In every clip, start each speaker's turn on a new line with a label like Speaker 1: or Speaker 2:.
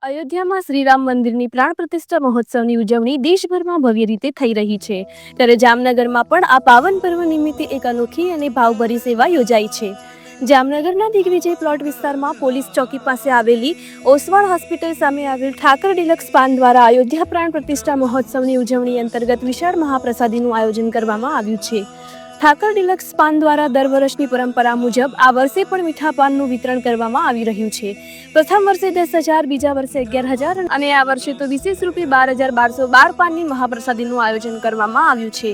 Speaker 1: અયોધ્યામાં શ્રીરામ મંદિરની પ્રાણ પ્રતિષ્ઠા મહોત્સવની ઉજવણી દેશભરમાં ભવ્ય રીતે થઈ રહી છે ત્યારે જામનગરમાં પણ આ પાવન પર્વ નિમિત્તે એક અનોખી અને ભાવભરી સેવા યોજાઈ છે। જામનગરના દિગ્વિજય પ્લોટ વિસ્તારમાં પોલીસ ચોકી પાસે આવેલી ઓસવાળ હોસ્પિટલ સામે આવેલ ઠાકર ડિલક્સ પાન દ્વારા અયોધ્યા પ્રાણ પ્રતિષ્ઠા મહોત્સવની ઉજવણી અંતર્ગત વિશાળ મહાપ્રસાદીનું આયોજન કરવામાં આવ્યું છે। ઠાકર ડિલક્સ પાન દ્વારા દર વર્ષની પરંપરા મુજબ આ વર્ષે પણ મીઠા પાનનું વિતરણ કરવામાં આવી રહ્યું છે। પ્રથમ વર્ષે 10,000, બીજા વર્ષે 11,000 અને આ વર્ષે તો વિશેષ રૂપે 12,1212 પાનની મહાપ્રસાદીનું આયોજન કરવામાં આવ્યું છે।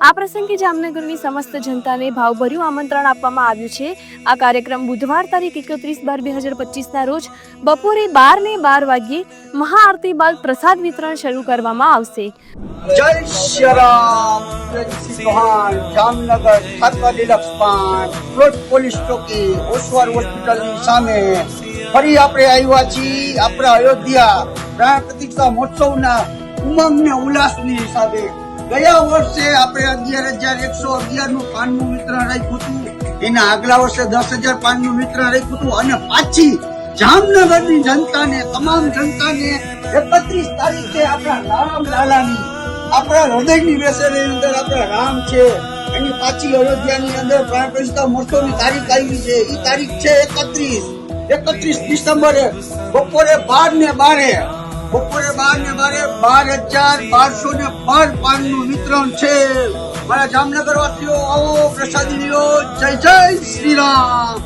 Speaker 1: આ પ્રસંગે જામનગરની સમસ્ત જનતાને ભાવભર્યું આમંત્રણ આપવામાં આવ્યું છે। આ કાર્યક્રમ બુધવાર તારીખ 31/12/2025ના રોજ બપોરે 12:12 વાગ્યે મહાઆરતી બાદ પ્રસાદ વિતરણ શરૂ કરવામાં આવશે।
Speaker 2: જય શ્રી રામ, જય શ્રી ચૌહાણ, જામનગર ઠાકર ડિલક્સ પાન પ્લોટ પોલીસ ચોકી ઓસવાળ હોસ્પિટલની સામે ફરી આપણે આવ્યા છીએ આપણા અયોધ્યા પ્રાણ પ્રતિષ્ઠા મહોત્સવના ઉમંગ ને ઉલ્લાસની હિસાબે। ગયા વર્ષે આપણે 11,111 નું પાનનું વિતરણ રાખ્યું હતું, એના આગલા વર્ષે 10,000 પાનનું વિતરણ રાખ્યું હતું અને પાછી જામનગરની જનતાને, તમામ જનતાને 31 તારીખે આપણા રામ લાલાની, આપણા હૃદયની બેસેલી અંદર આપણા રામ છે એની પાછી અયોધ્યાની અંદર પ્રાણ પ્રતિષ્ઠા મહોત્સવની તારીખ આવી છે। એ તારીખ છે 31 ડિસેમ્બરે બપોરે 12:12 12,1212 પાનનું વિતરણ છે। મારા જામનગર વાસીઓ આવો પ્રસાદી લ્યો। જય જય શ્રી રામ।